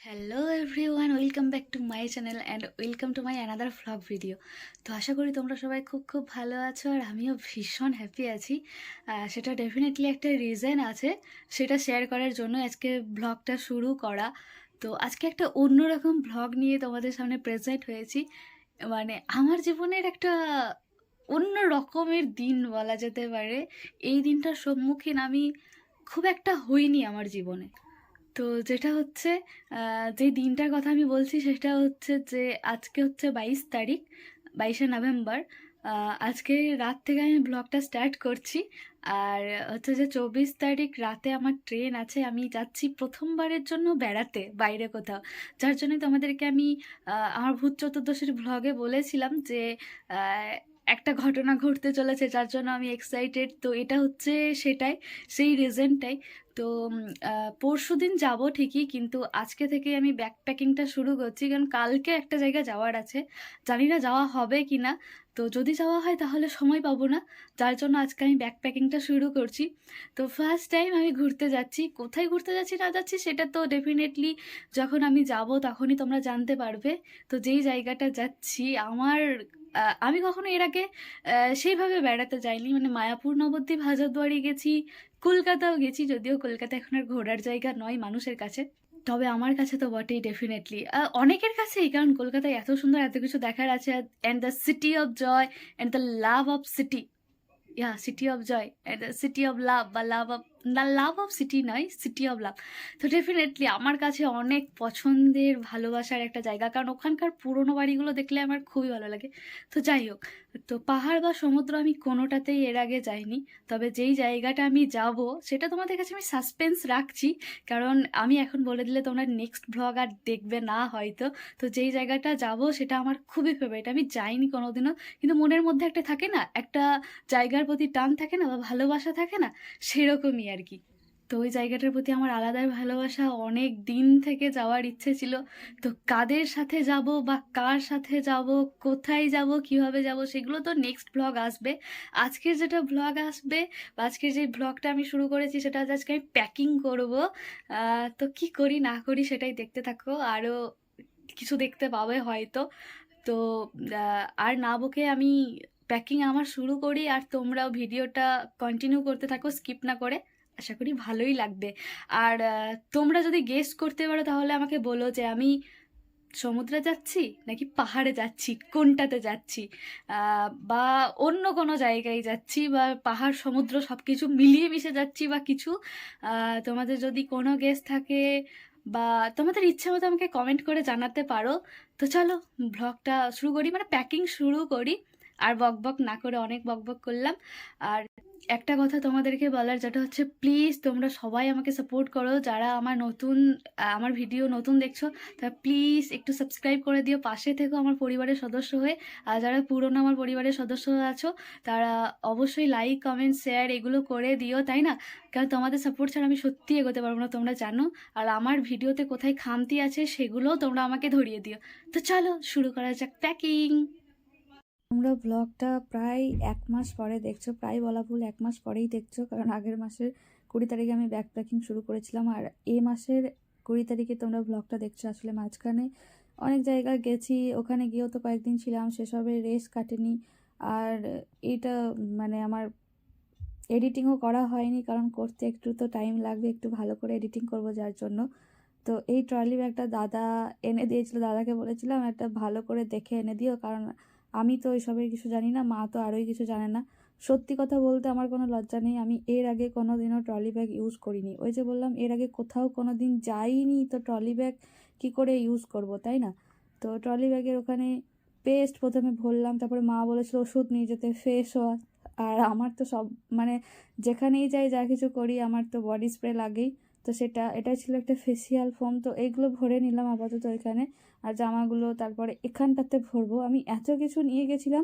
Hello everyone, welcome back to my channel and welcome to my another vlog video. তো আশা করি তোমরা সবাই খুব খুব ভালো আছো আর আমিও ভীষণ হ্যাপি আছি। সেটা ডেফিনেটলি একটা রিজন আছে, সেটা শেয়ার করার জন্য আজকে ভ্লগটা শুরু করা। তো আজকে একটা অন্যরকম ভ্লগ নিয়ে তোমাদের সামনে প্রেজেন্ট হয়েছি। মানে আমার জীবনের একটা অন্য রকমের দিন বলা যেতে পারে। এই দিনটার সম্মুখীন আমি খুব একটা হইনি আমার জীবনে। তো যেটা হচ্ছে যে দিনটার কথা আমি বলছি সেটা হচ্ছে যে আজকে হচ্ছে 22 তারিখ, 22শে নভেম্বর। আজকে রাত থেকে আমি ব্লগটা স্টার্ট করছি। আর হচ্ছে যে 24 তারিখ রাতে আমার ট্রেন আছে, আমি যাচ্ছি প্রথমবারের জন্য বেড়াতে বাইরে কোথাও। যার জন্যই তোমাদেরকে আমি আমার ভূত চতুর্দশীর ব্লগে বলেছিলাম যে আহ, একটা ঘটনা ঘটতে চলেছে, যার জন্য আমি এক্সাইটেড। তো এটা হচ্ছে সেটাই, সেই রিজনটাই। তো পরশু দিন যাবো ঠিকই, কিন্তু আজকে থেকে আমি ব্যাক প্যাকিংটা শুরু করছি, কারণ কালকে একটা জায়গা যাওয়ার আছে। জানি না যাওয়া হবে কি না। তো যদি যাওয়া হয় তাহলে সময় পাবো না, যার জন্য আজকে আমি ব্যাক প্যাকিংটা শুরু করছি। তো ফার্স্ট টাইম আমি ঘুরতে যাচ্ছি। কোথায় ঘুরতে যাচ্ছি না যাচ্ছি সেটা তো ডেফিনেটলি যখন আমি যাব তখনই তোমরা জানতে পারবে। তো যেই জায়গাটা যাচ্ছি আমি কখনো এর আগে সেইভাবে বেড়াতে যাইনি। মানে মায়াপুর, নবদ্বীপ, হাজারদুয়ারি গেছি, কলকাতাও গেছি, যদিও কলকাতা এখন আর ঘোরার জায়গা নয় মানুষের কাছে। তবে আমার কাছে তো বটেই ডেফিনেটলি, অনেকের কাছেই, কারণ কলকাতায় এত সুন্দর এত কিছু দেখার আছে। And the city of joy and the love of city, city of joy and city of love, বা লাভ অফ, না লাভ অফ সিটি নয়, সিটি অফ লাভ। তো ডেফিনেটলি আমার কাছে অনেক পছন্দের ভালোবাসার একটা জায়গা, কারণ ওখানকার পুরোনো বাড়িগুলো দেখলে আমার খুবই ভালো লাগে। তো যাই হোক, তো পাহাড় বা সমুদ্র আমি কোনোটাতেই এর আগে যাইনি। তবে যেই জায়গাটা আমি যাব সেটা তোমাদের কাছে আমি সাসপেন্স রাখছি, কারণ আমি এখন বলে দিলে তোমরা নেক্সট ভ্লগ আর দেখবে না হয়তো। তো যেই জায়গাটা যাব সেটা আমার খুবই ফেভারিট, আমি যাইনি কোনোদিনও, কিন্তু মনের মধ্যে একটা থাকে না, একটা জায়গার প্রতি টান থাকে না, বা ভালোবাসা থাকে না, সেরকমই আর কি। তো ওই জায়গাটার প্রতি আমার আলাদা ভালোবাসা, অনেক দিন থেকে যাওয়ার ইচ্ছে ছিল। তো কাদের সাথে যাব বা কার সাথে যাব, কোথায় যাব, কিভাবে যাব, সেগুলো তো নেক্সট ব্লগ আসবে। আজকের যেটা ব্লগ আসবে, বা আজকের যে ব্লগটা আমি শুরু করেছি সেটা হচ্ছে আজকে আমি প্যাকিং করব। তো কি করি না করি সেটাই দেখতে থাকো, আরও কিছু দেখতে পাবে হয়তো। তো আর না বকে আমি প্যাকিং আমার শুরু করি, আর তোমরাও ভিডিওটা কন্টিনিউ করতে থাকো স্কিপ না করে। আশা করি ভালোই লাগবে। আর তোমরা যদি গেস করতে পারো তাহলে আমাকে বলো যে আমি সমুদ্রে যাচ্ছি নাকি পাহাড়ে যাচ্ছি, কোনটাতে যাচ্ছি, বা অন্য কোনো জায়গায় যাচ্ছি, বা পাহাড় সমুদ্র সব কিছু মিলিয়ে মিশে যাচ্ছি, বা কিছু। তোমাদের যদি কোনো গেস থাকে বা তোমাদের ইচ্ছে মতো আমাকে কমেন্ট করে জানাতে পারো। তো চলো ব্লগটা শুরু করি, মানে প্যাকিং শুরু করি। আর বক বক না করে, অনেক বক বক করলাম। আর একটা কথা তোমাদেরকে বলার, যেটা হচ্ছে প্লিজ তোমরা সবাই আমাকে সাপোর্ট করো, যারা আমার নতুন, আমার ভিডিও নতুন দেখছো, তা প্লিজ একটু সাবস্ক্রাইব করে দিও, পাশে থেকো আমার পরিবারের সদস্য হয়ে। আর যারা পুরনো আমার পরিবারের সদস্য আছো তারা অবশ্যই লাইক কমেন্ট শেয়ার এগুলো করে দিও, তাই না? কারণ তোমাদের সাপোর্ট ছাড়া আমি সত্যি এগোতে পারবো না, তোমরা জানো। আর আমার ভিডিওতে কোথায় খামতি আছে সেগুলোও তোমরা আমাকে ধরিয়ে দিও। তো চলো শুরু করা যাক প্যাকিং। তোমরা ব্লগটা প্রায় 1 মাস পরে দেখছো, প্রায় বলা ভুল, 1 মাস পরেই দেখছো, কারণ আগের মাসের 20 তারিখে আমি ব্যাগ প্যাকিং শুরু করেছিলাম, আর এই মাসের 20 তারিখে তোমরা ব্লগটা দেখছো। আসলে মাঝখানে অনেক জায়গায় গেছি, ওখানে গিয়েও তো কয়েকদিন ছিলাম, সেসবের রেস কাটেনি। আর এটা মানে আমার এডিটিংও করা হয়নি, কারণ করতে একটু তো টাইম লাগবে, একটু ভালো করে এডিটিং করব যার জন্য। তো এই ট্রলি ব্যাগটা দাদা এনে দিয়েছিল, দাদাকে বলেছিলাম একটা ভালো করে দেখে এনে দিও, কারণ আমি তো এইসবের কিছু জানি না, মা তো আরোই কিছু জানে না। সত্যি কথা বলতে আমার কোনো লজ্জা নেই, আমি এর আগে কোনো দিনও ট্রলি ব্যাগ ইউজ করিনি। ওই যে বললাম এর আগে কোথাও কোনো দিন যাইনি, তো ট্রলি ব্যাগ কী করে ইউজ করব, তাই না? তো ট্রলি ব্যাগের ওখানে পেস্ট প্রথমে ভরলাম, তারপরে মা বলেছিল ওষুধ নিয়ে যেতে, ফেস ওয়াশ। আর আমার তো সব মানে যেখানেই যাই যা কিছু করি আমার তো বডি স্প্রে লাগেই। তো এটাই ছিল একটা ফেসিয়াল ফোম, তো এইগুলো ভরে নিলাম আপাতত এখানে। আর জামাগুলো তারপরে এখানটাতে ভরবো। আমি এত কিছু নিয়ে গেছিলাম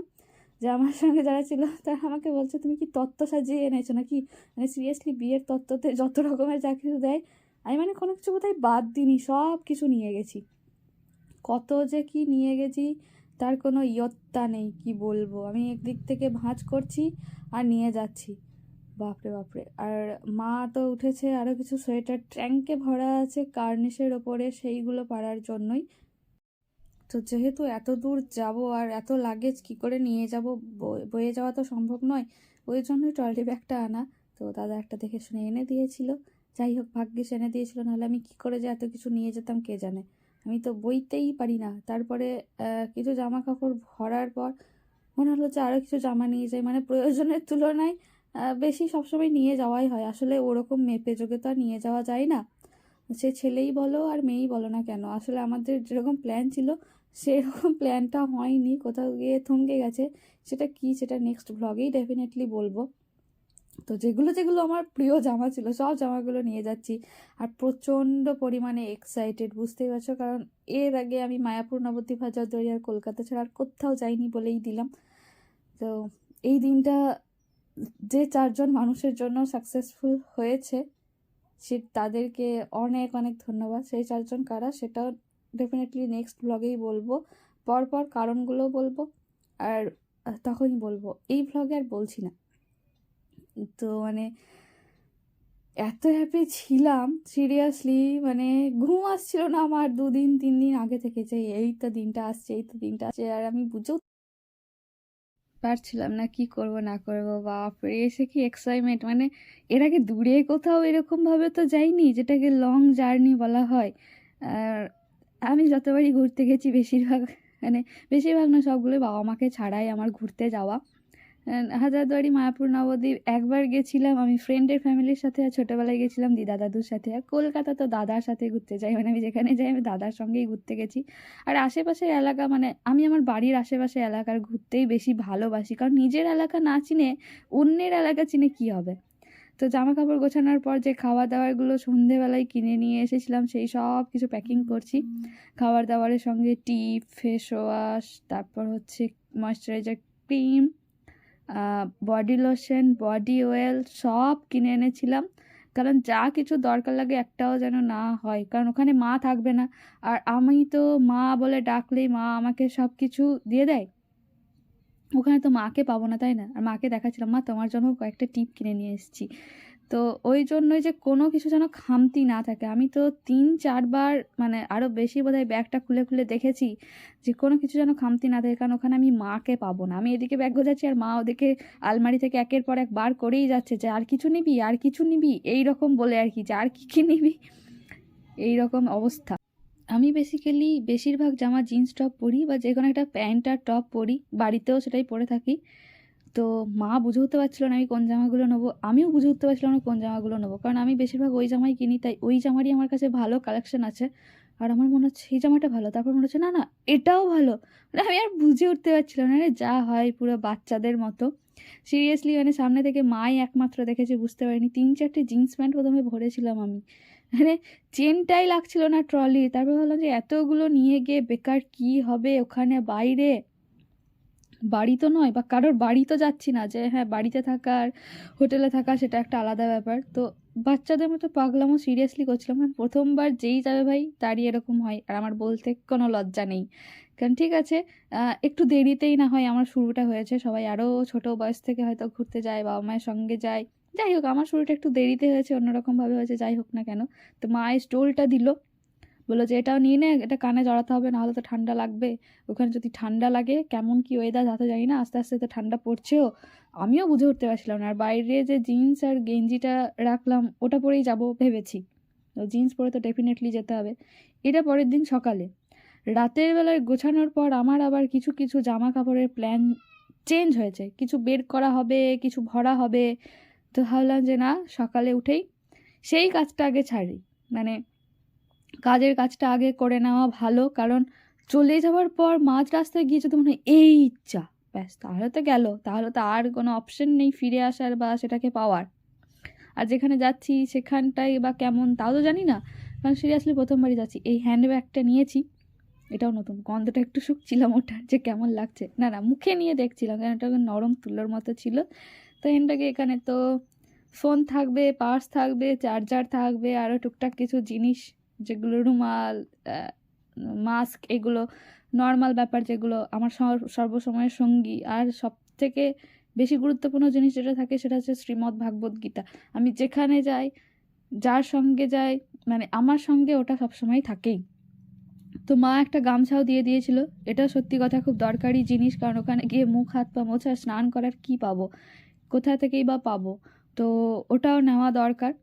যে আমার সঙ্গে যারা ছিল তারা আমাকে বলছে তুমি কি তত্ত্ব সাজিয়ে এনেছো নাকি, মানে সিরিয়াসলি বিয়ের তত্ত্বতে যত রকমের যা কিছু দেয় আমি মানে কোনো কিছু কোথায় বাদ দিইনি, সব কিছু নিয়ে গেছি। কত যে কি নিয়ে গেছি তার কোনো ইয়ত্তা নেই, কি বলবো। আমি একদিক থেকে ভাঁজ করছি আর নিয়ে যাচ্ছি। বাপরে বাপরে! আর মা তো উঠেছে আরও কিছু সোয়েটার ট্যাঙ্কে ভরা আছে কার্নিশের ওপরে, সেইগুলো পারার জন্যই। তো যেহেতু এত দূর যাব আর এত লাগেজ কি করে নিয়ে যাব, বয়ে যাওয়া তো সম্ভব নয়, ওই জন্যই ট্রলি ব্যাগটা আনা। তো দাদা একটা দেখে শুনে এনে দিয়েছিল। যাই হোক, ভাগ্যিস এনে দিয়েছিল, নাহলে আমি কি করে যে এত কিছু নিয়ে যেতাম কে জানে। আমি তো বইতেই পারি না। তারপরে কিছু জামা কাপড় ভরার পর মনে হলো যে আরও কিছু জামা নিয়ে যাই, মানে প্রয়োজনের তুলনায় বেশি সবসময় নিয়ে যাওয়াই হয়। আসলে ওরকম মেপে যোগে তো আর নিয়ে যাওয়া যায় না, সে ছেলেই বলো আর মেয়েই বলো না কেন। আসলে আমাদের যেরকম প্ল্যান ছিল সেরকম প্ল্যানটা হয়নি, কোথাও গিয়ে থমকে গেছে। সেটা কি, সেটা নেক্সট ব্লগেই ডেফিনেটলি বলবো। তো যেগুলো যেগুলো আমার প্রিয় জামা ছিল সব জামাগুলো নিয়ে যাচ্ছি, আর প্রচণ্ড পরিমাণে এক্সাইটেড, বুঝতেই পারছো, কারণ এর আগে আমি মায়াপুর, নবদ্বীপ, হাজারদুয়ারি আর কলকাতা ছাড়া আর কোথাও যাইনি বলেই দিলাম। তো এই দিনটা যে 4জন মানুষের জন্য সাকসেসফুল হয়েছে, সে তাদেরকে অনেক অনেক ধন্যবাদ। সেই 4জন কারা সেটাও ডেফিনেটলি নেক্সট ব্লগেই বলবো, পরপর কারণগুলো বলবো, আর তখনই বলবো, এই ব্লগে আর বলছি না। তো মানে এত হ্যাপি ছিলাম সিরিয়াসলি, মানে ঘুম আসছিল না আমার 2 দিন 3 দিন আগে থেকে, যে এই তো দিনটা আসছে, এই তো দিনটা আসছে, আর আমি বুঝেও পারছিলাম না কি করব না করব। বাপরে, এসে কি এক্সাইটমেন্ট! মানে এর আগে দূরে কোথাও এরকম ভাবে তো যাইনি, যেটাকে লং জার্নি বলা হয়। আর আমি যতবারই ঘুরতে গেছি বেশিরভাগ, মানে বেশিরভাগ না, সবগুলো বাবা মাকে ছাড়াই আমার ঘুরতে যাওয়া। হাজারদুয়ারি, মায়াপুর, নবদ্বীপ একবার গেছিলাম আমি ফ্রেন্ডের ফ্যামিলির সাথে, আর ছোটোবেলায় গেছিলাম দিদা দাদুর সাথে। আর কলকাতা তো দাদার সাথে ঘুরতে যাই, মানে আমি যেখানে যাই আমি দাদার সঙ্গেই ঘুরতে গেছি। আর আশেপাশের এলাকা, মানে আমি আমার বাড়ির আশেপাশে এলাকার ঘুরতেই বেশি ভালোবাসি, কারণ নিজের এলাকা না চিনে অন্যের এলাকা চিনে কী হবে। তো জামা কাপড় গোছানোর পর যে খাওয়া দাওয়ারগুলো সন্ধেবেলায় কিনে নিয়ে এসেছিলাম, সেই সব কিছু প্যাকিং করছি। খাবার দাবারের সঙ্গে টিপ, ফেস ওয়াশ, তারপর হচ্ছে moisturiser cream, body lotion, body oil সব কিনে এনেছিলাম, কারণ যা কিছু দরকার লাগে একটাও যেন না হয়, কারণ ওখানে মা থাকবে না। আর আমি তো মা বলে ডাকলেই মা আমাকে সব কিছু দিয়ে দেয়, ওখানে তো মাকে পাবো না, তাই না? আর মাকে দেখাচ্ছিলাম, মা তোমার জন্য কয়েকটা টিপ কিনে নিয়ে এসেছি। তো ওই জন্যই যে কোনো কিছু যেন খামতি না থাকে। আমি তো 3-4 বার, মানে আরও বেশি বোধহয় ব্যাগটা খুলে খুলে দেখেছি যে কোনো কিছু যেন খামতি না থাকে, কারণ ওখানে আমি মাকে পাবো না। আমি এদিকে ব্যাগ গোছাচ্ছি আর মা ওদিকে আলমারি থেকে একের পর এক বার করেই যাচ্ছে যে আর কিছু নিবি, আর কিছু নিবি, এই রকম বলে আর কি, যে আর কী কী নিবি, এই রকম অবস্থা। আমি বেসিক্যালি বেশিরভাগ জামা জিন্স টপ পরি, বা যে কোনো একটা প্যান্ট আর টপ পরি, বাড়িতেও সেটাই পরে থাকি। তো মা বুঝে উঠতে পারছিল না আমি কোন জামাগুলো নেবো, আমিও বুঝে উঠতে পারছিলাম না কোন জামাগুলো নেবো, কারণ আমি বেশিরভাগ ওই জামাই কিনি, তাই ওই জামারই আমার কাছে ভালো কালেকশন আছে। আর আমার মনে হচ্ছে এই জামাটা ভালো, তারপর মনে হচ্ছে না না এটাও ভালো, মানে আমি আর বুঝে উঠতে পারছিলাম না। আরে যা হয় পুরো বাচ্চাদের মতো, সিরিয়াসলি, মানে সামনে থেকে মাই একমাত্র দেখেছে, বুঝতে পারিনি। 3-4টে জিন্স প্যান্ট প্রথমে ভরেছিলাম আমি, মানে চেনটাই লাগছিল না ট্রলি। তারপর ভাবলাম যে এতগুলো নিয়ে গিয়ে বেকার কি হবে ওখানে বাইরে, বাড়ি তো নয়, বা কারোর বাড়ি তো যাচ্ছি না যে হ্যাঁ বাড়িতে থাকা আর হোটেলে থাকা সেটা একটা আলাদা ব্যাপার। তো বাচ্চাদের মতো পাগলামো সিরিয়াসলি করছিলাম, কারণ প্রথমবার যেই যাবে ভাই তারই এরকম হয়, আর আমার বলতে কোনো লজ্জা নেই। কারণ ঠিক আছে, একটু দেরিতেই না হয় আমার শুরুটা হয়েছে, সবাই আরও ছোটো বয়স থেকে হয়তো ঘুরতে যায়, বাবা মায়ের সঙ্গে যায়। যাই হোক, আমার শুরুটা একটু দেরিতে হয়েছে, অন্যরকমভাবে হয়েছে, যাই হোক না কেন। তো মায়ের স্টোলটা দিল, বললো যে এটাও নিয়ে নে, এটা কানে জড়াতে হবে, নাহলে তো ঠান্ডা লাগবে। ওখানে যদি ঠান্ডা লাগে, কেমন কি ওয়েদার তা তো জানি না, আস্তে আস্তে তো ঠান্ডা পড়ছেও, আমিও বুঝে উঠতে পারছিলাম না। আর বাইরে যে জিন্স আর গেঞ্জিটা রাখলাম ওটা পরেই যাব ভেবেছি, তো জিন্স পরে তো ডেফিনেটলি যেতে হবে। এটা পরের দিন সকালে, রাতের বেলায় গোছানোর পর আমার আবার কিছু কিছু জামা কাপড়ের প্ল্যান চেঞ্জ হয়েছে, কিছু বের করা হবে, কিছু ভরা হবে। তো ভাবলাম যে না, সকালে উঠেই সেই কাজটা আগে ছাড়ি, মানে কাজের কাজটা আগে করে নেওয়া ভালো, কারণ চলে যাওয়ার পর মাঝ রাস্তায় গিয়ে যদি মনে হয় এই যা, ব্যাস তাহলে তো গেল, তাহলে তো আর কোনো অপশন নেই ফিরে আসার বা সেটাকে পাওয়ার। আর যেখানে যাচ্ছি সেখানটাই বা কেমন তাও তো জানি না, কারণ সিরিয়াসলি প্রথমবারই যাচ্ছি। এই হ্যান্ডব্যাগটা নিয়েছি, এটাও নতুন, গন্ধটা একটু শুকছিলাম ওটার যে কেমন লাগছে, না না মুখে নিয়ে দেখছিলাম, কারণ এটা নরম তুলোর মতো ছিল। তো হ্যান্ডব্যাগে এখানে তো ফোন থাকবে, পার্স থাকবে, চার্জার থাকবে, আরও টুকটাক কিছু জিনিস, যেগুলো রুমাল, মাস্ক, এগুলো নর্মাল ব্যাপার, যেগুলো আমার সর্বসময়ের সঙ্গী। আর সব থেকে বেশি গুরুত্বপূর্ণ জিনিস যেটা থাকে সেটা হচ্ছে শ্রীমদ্ ভাগবত গীতা। আমি যেখানে যাই, যার সঙ্গে যাই, মানে আমার সঙ্গে ওটা সবসময় থাকেই। তো মা একটা গামছাও দিয়ে দিয়েছিল, এটা সত্যি কথা খুব দরকারি জিনিস, কারণ ওখানে গিয়ে মুখ হাত পা মোছা, স্নান করার কি পাবো, কোথা থেকেই বা পাবো, তো ওটাও নেওয়া দরকার।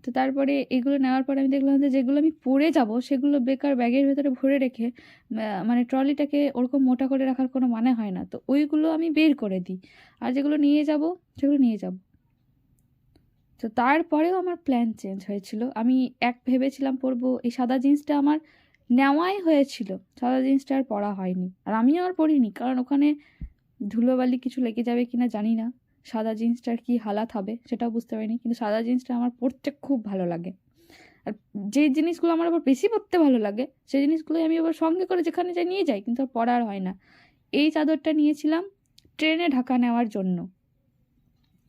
তো তারপরে এগুলো নেওয়ার পরে আমি দেখলাম যে যেগুলো আমি পরে যাব সেগুলো বেকার ব্যাগের ভেতরে ভরে রেখে মানে ট্রলিটাকে ওরকম মোটা করে রাখার কোনো মানে হয় না, তো ওইগুলো আমি বের করে দিই, আর যেগুলো নিয়ে যাব সেগুলো নিয়ে যাব। তো তারপরেও আমার প্ল্যান চেঞ্জ হয়েছিল। আমি ভেবেছিলাম পরবো, এই সাদা জিন্সটা আমার নেওয়াই হয়েছিল, সাদা জিন্সটা আর পরা হয়নি, আর আমিও আর পরিনি, কারণ ওখানে ধুলোবালি কিছু লেগে যাবে কিনা জানি না, সাদা জিন্সটার কি হালাত হবে সেটাও বুঝতে পারিনি, কিন্তু সাদা জিন্সটা আমার পরতে খুব ভালো লাগে। আর যে জিনিসগুলো আমার আবার বেশি পরতে ভালো লাগে সেই জিনিসগুলোই আমি আবার সঙ্গে করে যেখানে যাই নিয়ে যাই, কিন্তু আর পরা আর হয় না। এই চাদরটা নিয়েছিলাম ট্রেনে ঢাকা নেওয়ার জন্য,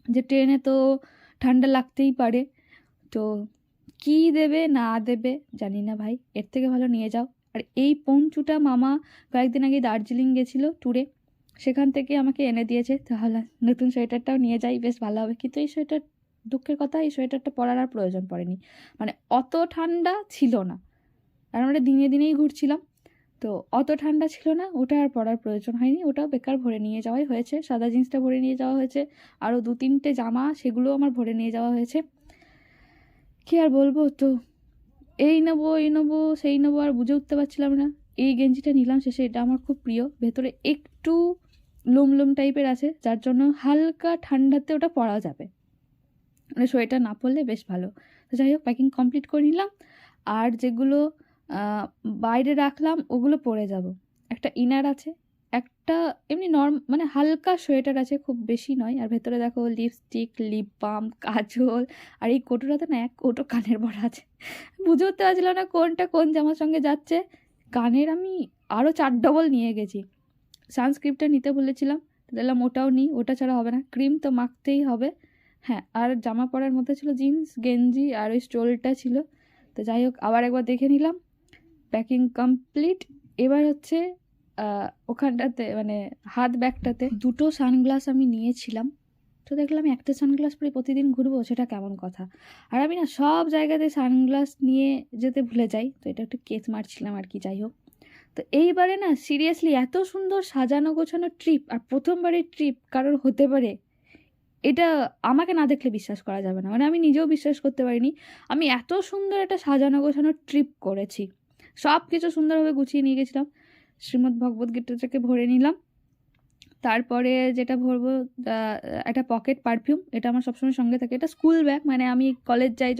যে ট্রেনে তো ঠান্ডা লাগতেই পারে, তো কি দেবে না দেবে জানি না ভাই, এর থেকে ভালো নিয়ে যাও। আর এই পঞ্চুটা মামা কয়েকদিন আগে দার্জিলিং গেছিলো ট্যুরে, সেখান থেকে আমাকে এনে দিয়েছে, তাহলে নতুন সোয়েটারটাও নিয়ে যাই, বেশ ভালো হবে। কিন্তু এই সোয়েটার, দুঃখের কথা, এই সোয়েটারটা পরার আর প্রয়োজন পড়েনি, মানে অত ঠান্ডা ছিল না, আর আমরা দিনে দিনেই ঘুরছিলাম, তো অত ঠান্ডা ছিল না, ওটা আর পরার প্রয়োজন হয়নি, ওটাও বেকার ভরে নিয়ে যাওয়াই হয়েছে। সাদা জিন্সটা ভরে নিয়ে যাওয়া হয়েছে, আরও 2-3টে জামা সেগুলোও আমার ভরে নিয়ে যাওয়া হয়েছে। কী আর বলবো, তো এই নেবো সেই নেবো আর বুঝে উঠতে পারছিলাম না। এই গেঞ্জিটা নিলাম শেষে, এটা আমার খুব প্রিয়, ভেতরে একটু লুম টাইপের আছে, যার জন্য হালকা ঠান্ডাতে ওটা পরা যাবে, মানে সোয়েটার না পরলে বেশ ভালো। তো যাই হোক, প্যাকিং কমপ্লিট করে নিলাম, আর যেগুলো বাইরে রাখলাম ওগুলো পরে যাব। একটা ইনার আছে, একটা এমনি মানে হালকা সোয়েটার আছে, খুব বেশি নয়, আর ভেতরে দেখো লিপস্টিক, লিপ বাম, কাজল, আর এই কোটোটাতে না এক কোটো কানের ভরা আছে, বুঝে উঠতে পারছিল না কোনটা কোন জামার সঙ্গে যাচ্ছে। কানের আমি আরও 4 ডবল নিয়ে গেছি। সানস্ক্রিনটা নিতে বলেছিলাম, দেখলাম ওটাও নিই, ওটা ছাড়া হবে না, ক্রিম তো মাখতেই হবে। হ্যাঁ, আর জামা পরার মধ্যে ছিল জিন্স, গেঞ্জি, আর ওই স্টোলটা ছিল। তো যাই হোক, আবার একবার দেখে নিলাম, প্যাকিং কমপ্লিট। এবার হচ্ছে ওখানটাতে মানে হাত ব্যাগটাতে 2টো সানগ্লাস আমি নিয়েছিলাম, তো দেখলাম একটা সানগ্লাস পরে প্রতিদিন ঘুরবো, সেটা কেমন কথা। আর আমি না সব জায়গাতে সানগ্লাস নিয়ে যেতে ভুলে যাই, তো এটা একটু কেস মারছিলাম আর কি। যাই হোক, তো এইবারে না সিরিয়াসলি এত সুন্দর সাজানো গোছানো ট্রিপ, আর প্রথমবারের ট্রিপ কারোর হতে পারে, এটা আমাকে না দেখলে বিশ্বাস করা যাবে না, মানে আমি নিজেও বিশ্বাস করতে পারিনি আমি এত সুন্দর একটা সাজানো গোছানো ট্রিপ করেছি। সব কিছু সুন্দরভাবে গুছিয়ে নিয়ে গেছিলাম, শ্রীমদ্ ভগবত গীতাটাকে ভরে নিলাম, তারপরে যেটা ভরবো একটা পকেট পারফিউম, এটা আমার সবসময় সঙ্গে থাকে, এটা স্কুল ব্যাগ, মানে আমি কলেজ যাই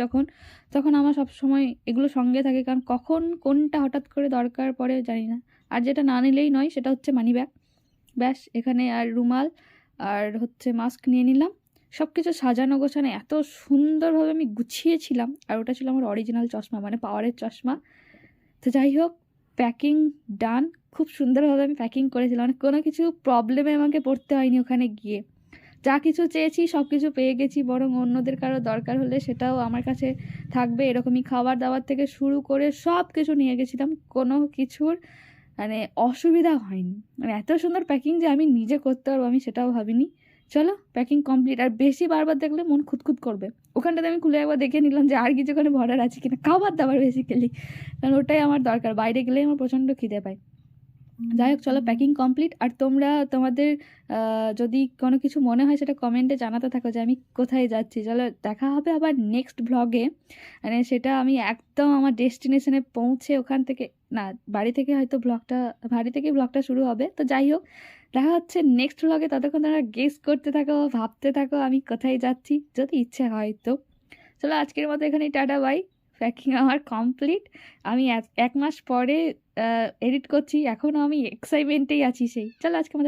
তখন আমার সবসময় এগুলো সঙ্গে থাকে, কারণ কখন কোনটা হঠাৎ করে দরকার পড়ে জানি না। আর যেটা না নিলেই নয় সেটা হচ্ছে মানি ব্যাগ, ব্যাস এখানে, আর রুমাল, আর হচ্ছে মাস্ক নিয়ে নিলাম। সব কিছু সাজানো গোছানো এত সুন্দরভাবে আমি গুছিয়েছিলাম, আর ওটা ছিল আমার অরিজিনাল চশমা, মানে পাওয়ারের চশমা। তো যাই হোক, প্যাকিং ডান, খুব সুন্দরভাবে আমি প্যাকিং করেছিলাম, মানে কোনো কিছু প্রবলেমে আমাকে পড়তে হয়নি ওখানে গিয়ে, যা কিছু চেয়েছি সব কিছু পেয়ে গেছি, বরং অন্যদের কারো দরকার হলে সেটাও আমার কাছে থাকবে, এরকমই খাবার দাবার থেকে শুরু করে সব কিছু নিয়ে গেছিলাম, কোনো কিছুর মানে অসুবিধা হয়নি, মানে এত সুন্দর প্যাকিং যে আমি নিজে করতে পারবো আমি সেটাও ভাবিনি। চলো, প্যাকিং কমপ্লিট। আর বেশি বারবার দেখলে মন খুঁতখুত করবে, ওখানটাতে আমি খুলে একবার দেখে নিলাম যে আর কিছু ওখানে ভরার আছে কিনা, খাবার দাবার বেসিক্যালি, কারণ ওটাই আমার দরকার, বাইরে গেলেই আমার প্রচণ্ড খিদে পায়। যাই হোক, চলো প্যাকিং কমপ্লিট। আর তোমরা তোমাদের যদি কোনো কিছু মনে হয় সেটা কমেন্টে জানাতে থাকো যে আমি কোথায় যাচ্ছি। চলো, দেখা হবে আবার নেক্সট ভ্লগে, মানে সেটা আমি একদম আমার ডেস্টিনেশনে পৌঁছে ওখান থেকে, না বাড়ি থেকে হয়তো বাড়ি থেকে ব্লগটা শুরু হবে। তো যাই হোক, দেখা হচ্ছে নেক্সট ভ্লগে, ততক্ষণ তোমরা গেস করতে থাকো, ভাবতে থাকো আমি কোথায় যাচ্ছি, যদি ইচ্ছে হয় তো। চলো, আজকের মতো এখানেই টাটা বাই। প্যাকিং আমার কমপ্লিট, আমি 1 মাস পরে এডিট করছি, এখনও আমি এক্সাইটমেন্টেই আছি সেই। চলো, আজকে আমাদের